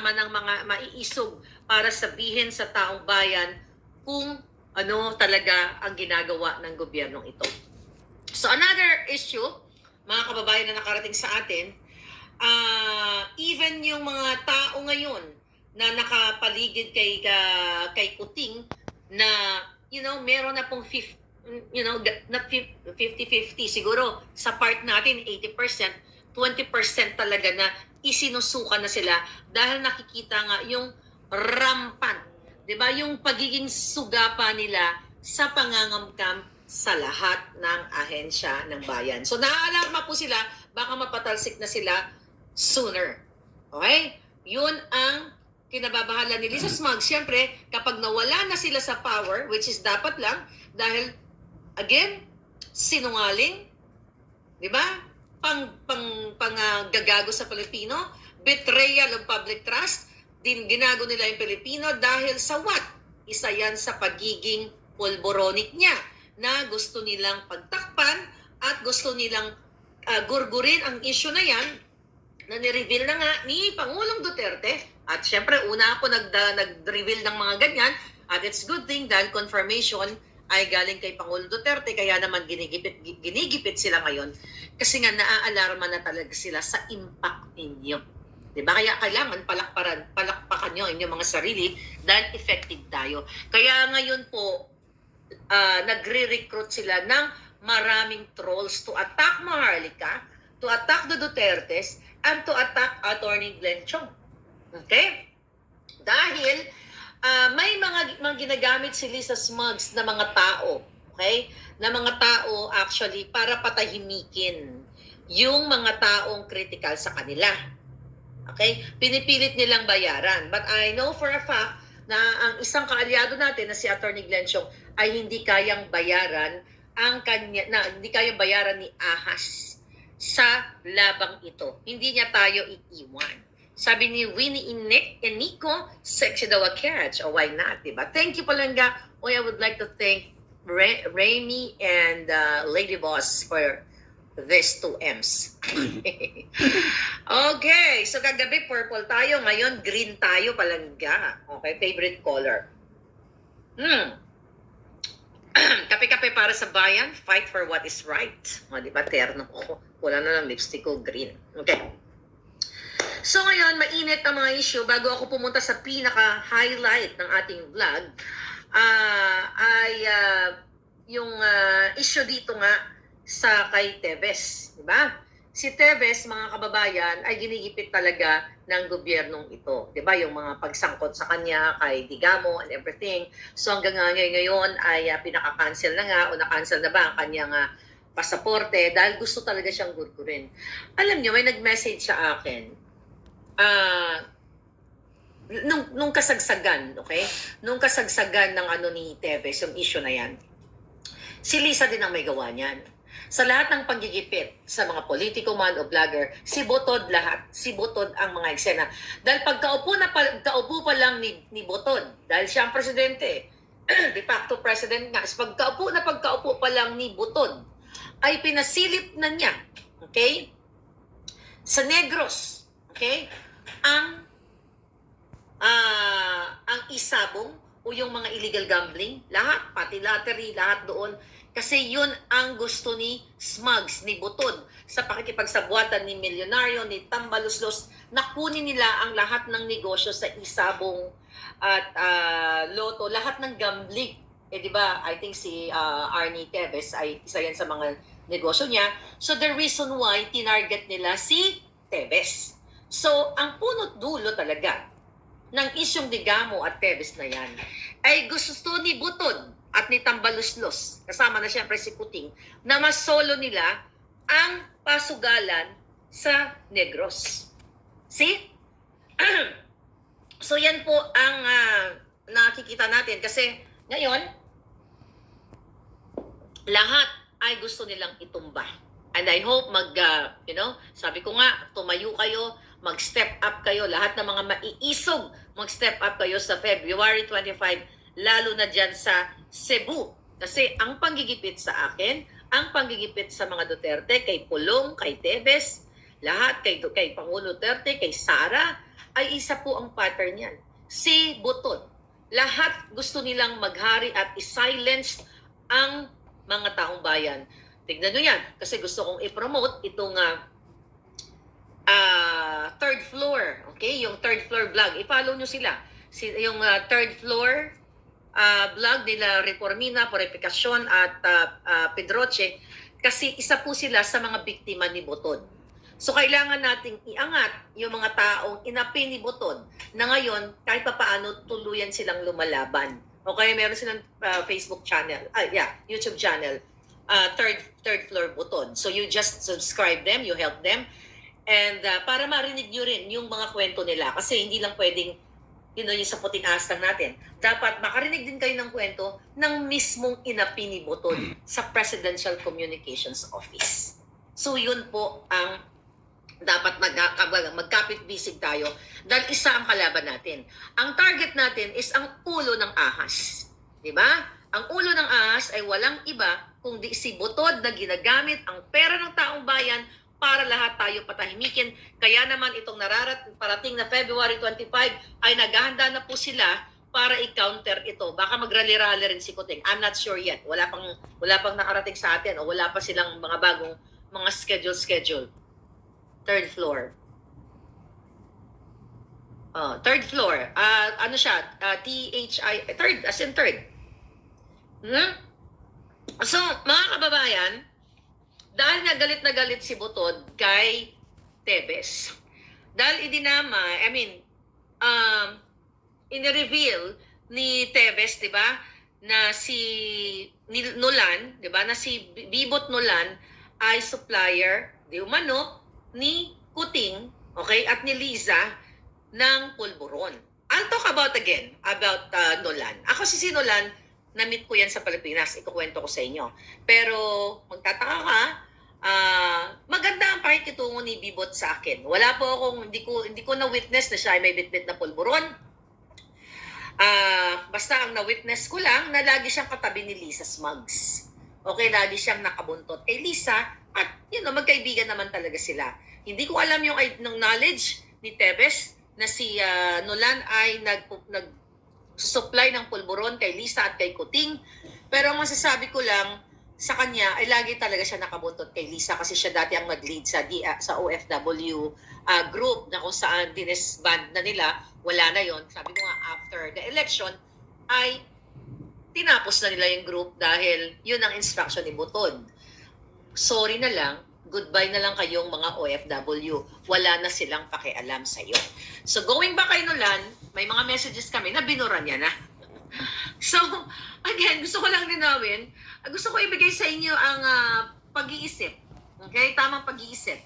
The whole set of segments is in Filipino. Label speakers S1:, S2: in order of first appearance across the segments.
S1: kasama ng mga maiisog para sabihin sa taong bayan kung ano talaga ang ginagawa ng gobyernong ito. So another issue, mga kababayan na nakarating sa atin, even yung mga tao ngayon na nakapaligid kay Kuting na meron na pong 50-50 siguro sa part natin 80%, 20% talaga na isinusuka na sila dahil nakikita nga yung rampant, 'di ba? Yung pagiging sugapa nila sa pangangamkam sa lahat ng ahensya ng bayan. So naaalarma po sila, baka mapatalsik na sila sooner. Okay? Yun ang kinababahala ni Lisa Smug. Siyempre, kapag nawala na sila sa power, which is dapat lang, dahil, again, sinungaling, di ba? Gagago sa Pilipino, betrayal of public trust, ginago nila yung Pilipino dahil sa what? Isa yan sa pagiging pulboronic niya na gusto nilang pagtakpan at gusto nilang gurgurin ang issue na yan na nireveal na nga ni Pangulong Duterte. At syempre, una ako nag-reveal ng mga ganyan at it's good thing dahil confirmation ay galing kay Pangulong Duterte kaya naman ginigipit sila ngayon kasi nga naaalarma na talaga sila sa impact ninyo. Diba? Kaya kailangan palakpakan nyo inyong mga sarili dahil effective tayo. Kaya ngayon po, nagre-recruit sila ng maraming trolls to attack Maharlika, to attack the Dutertes, and to attack Attorney Glenn Chong. Okay? Dahil may mga ginagamit si Lisa Smugs na mga tao, okay? Na mga tao actually para patahimikin yung mga taong critical sa kanila. Okay? Pinipilit nilang bayaran. But I know for a fact na ang isang kaalyado natin na si Attorney Glenn Chong ay hindi kayang bayaran hindi kayang bayaran ni Ahas sa labang ito. Hindi niya tayo iiwan. Sabi ni Winnie Enrico, sexy daw a catch. Oh, why not? Diba? Thank you, Palangga. I would like to thank Remy and Lady Boss for these 2 M's. Okay, so kagabi purple tayo. Ngayon green tayo, Palangga. Okay, favorite color. Kape-kape para sa bayan, fight for what is right. O, diba, terno ko. Wala na lang lipstick ko, green. Okay. So ngayon, mainit ang mga issue. Bago ako pumunta sa pinaka-highlight ng ating vlog, yung issue dito nga sa kay Teves. Diba? Si Teves, mga kababayan, ay ginigipit talaga ng gobyernong ito. Diba? Yung mga pagsangkot sa kanya kay Digamo and everything. So hanggang ngayon ay pinaka-cancel na nga o na-cancel na ba ang kanyang pasaporte dahil gusto talaga siyang gurgurin. Alam nyo, may nag-message sa akin. Nung kasagsagan, okay? Nung kasagsagan ng ni Teves, yung issue na yan, si Lisa din ang may gawa niyan. Sa lahat ng panggigipit sa mga politiko man o vlogger, si Botod lahat. Si Botod ang mga eksena. Dahil pagkaupo pa lang ni Botod, dahil siya ang presidente, de facto president nga, pagkaupo pa lang ni Botod, ay pinasilip na niya, okay? Sa Negros, okay? Ang isabong o yung mga illegal gambling, lahat, pati lottery, lahat doon. Kasi yun ang gusto ni Smugs, ni Butod, sa pakikipagsabuatan ni Milyonaryo, ni Tambaluslos, na kunin nila ang lahat ng negosyo sa isabong at loto, lahat ng gambling. Di ba, I think si Arnie Teves ay isa yan sa mga negosyo niya. So the reason why tinarget nila si Teves. So ang punot dulo talaga ng isyong Digamo at Teves na yan ay gusto ni Butod at ni Tambaluslos, kasama na siyempre si Kuting, na masolo nila ang pasugalan sa Negros. See? So yan po ang nakikita natin kasi ngayon, lahat ay gusto nilang itumba. And I hope sabi ko nga, tumayo kayo, mag-step up kayo, lahat ng mga maiisog, mag-step up kayo sa February 25, lalo na dyan sa Cebu. Kasi ang panggigipit sa akin, ang panggigipit sa mga Duterte, kay Pulong, kay Teves, lahat, kay Pangulo Duterte, kay Sara, ay isa po ang pattern yan. Si Butod. Lahat gusto nilang maghari at i-silence ang mga taong bayan. Tignan nyo yan, kasi gusto kong i-promote itong third floor. Okay? Yung third floor vlog. I-follow nyo sila. Yung third floor vlog nila Reformina, Purificacion at Pedroche. Kasi isa po sila sa mga biktima ni Butod. So kailangan nating iangat yung mga taong inapi ni Butod na ngayon kahit papaano tuluyan silang lumalaban. Okay, meron silang Facebook channel, YouTube channel, third floor Butod. So you just subscribe them, you help them, and para marinig nyo rin yung mga kwento nila. Kasi hindi lang pwedeng yung sa puting astang natin. Dapat makarinig din kayo ng kwento ng mismong inapi ni Butod sa Presidential Communications Office. So yun po ang dapat magkapit-bisig tayo dahil isa ang kalaban natin. Ang target natin is ang ulo ng ahas. Diba? Ang ulo ng ahas ay walang iba kundi si Butod na ginagamit ang pera ng taong bayan para lahat tayo patahimikin. Kaya naman itong parating na February 25 ay naghahanda na po sila para i-counter ito. Baka mag-rally-rally rin si Kuting. I'm not sure yet. Wala pang nakarating sa atin o wala pa silang mga bagong mga schedule. Third floor. Third floor. Ano siya? THI. Third, as in third. So, mga kababayan, dahil na galit si Butod kay Tebes. Dahil in-reveal ni Tebes, 'di ba, na si Nolan, 'di ba, na si Bibot Nolan ay supplier di umano ni Kuting, okay, at ni Liza ng pulburon. I'll talk about Nolan. Ako si Nolan, na-meet ko yan sa Pilipinas, ikukwento ko sa inyo. Pero magtataka ka, maganda ang pakikitungo ni Bibot sa akin. Wala po akong, hindi ko na-witness na siya ay may bitbit na pulburon. Basta ang na-witness ko lang na lagi siyang katabi ni Lisa Smugs. Okay, lagi siyang nakabuntot kay Lisa at magkaibigan naman talaga sila. Hindi ko alam yung knowledge ni Tebes na si Nolan ay nag-supply ng pulburon kay Lisa at kay Kuting. Pero ang masasabi ko lang sa kanya ay lagi talaga siya nakabuntot kay Lisa kasi siya dati ang nag-lead sa OFW group na kung saan dinisband na nila, wala na yon. Sabi ko nga, after the election ay tinapos na nila yung group dahil yun ang instruction ni Butod. Sorry na lang, goodbye na lang kayong mga OFW. Wala na silang pakialam sa iyo. So going back kay Nolan, may mga messages kami na binura niya na. So, again, gusto ko lang linawin, gusto ko ibigay sa inyo ang pag-iisip. Okay? Tamang pag-iisip.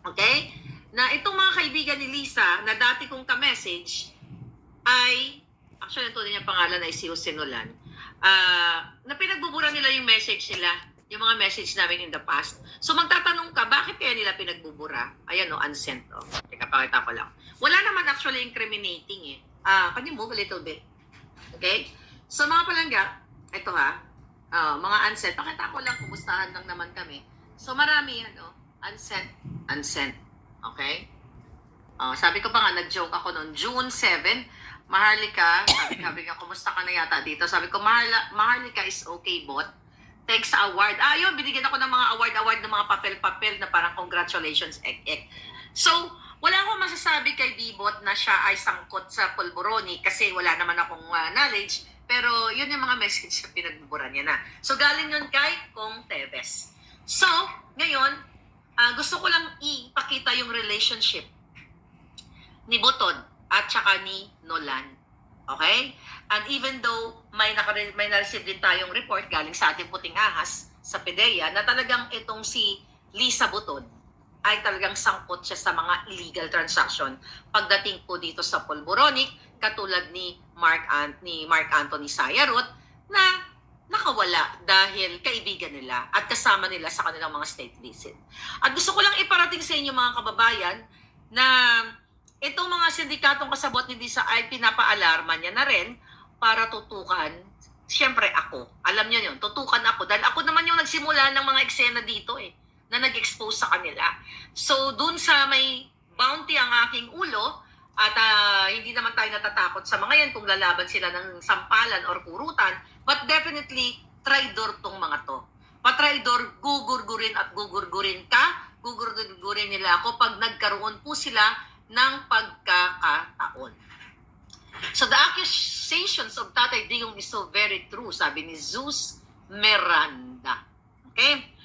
S1: Okay? Na itong mga kaibigan ni Lisa na dati kong ka-message ay, actually, ito din yung pangalan ay si Jose Nolan, na pinagbubura nila yung message nila, yung mga message namin in the past. So magtatanong ka, bakit kaya nila pinagbubura? Ayan unsent Teka, pakita ko lang. Wala naman actually incriminating can you move a little bit? Okay? So mga palangga, ito mga unsent. Pakita ko lang, kumustahan lang naman kami. So marami unsent. Okay? Sabi ko pa nga, nag-joke ako noon, June 7, Maharlika, sabi nga, kumusta ka na yata dito? Sabi ko, Maharlika is okay, bot. Thanks sa award. Yun, binigyan ako ng mga award ng mga papel-papel na parang congratulations, ek. So, wala akong masasabi kay Bibot na siya ay sangkot sa pulburoni kasi wala naman akong knowledge. Pero yun yung mga message na pinagbubura niya na. So, galing yun kay Kong Tebes. So, ngayon, gusto ko lang ipakita yung relationship ni Butod at saka ni Nolan. Okay? And even though may na-receive din tayong report galing sa ating puting ahas sa PDEA na talagang itong si Lisa Butod ay talagang sangkot siya sa mga illegal transaction pagdating po dito sa pulburonic, katulad ni Mark Anthony Sayarot na nakawala dahil kaibigan nila at kasama nila sa kanilang mga state visit. At gusto ko lang iparating sa inyo mga kababayan na itong mga sindikatong kasabot ni Lisa ay pinapaalarma niya na rin para tutukan, siyempre ako. Alam niyo yun, tutukan ako. Dahil ako naman yung nagsimula ng mga eksena dito na nag-expose sa kanila. So, dun sa may bounty ang aking ulo, At hindi naman tayo natatakot sa mga yan kung lalaban sila ng sampalan or kurutan. But definitely, traidor tong mga to. Patraidor, gugurgurin at gugurgurin ka. Gugurgurin nila ako pag nagkaroon po sila ng pagkakataon. So the accusations of Tatay Digong is so very true, sabi ni Zeus Miranda. Okay?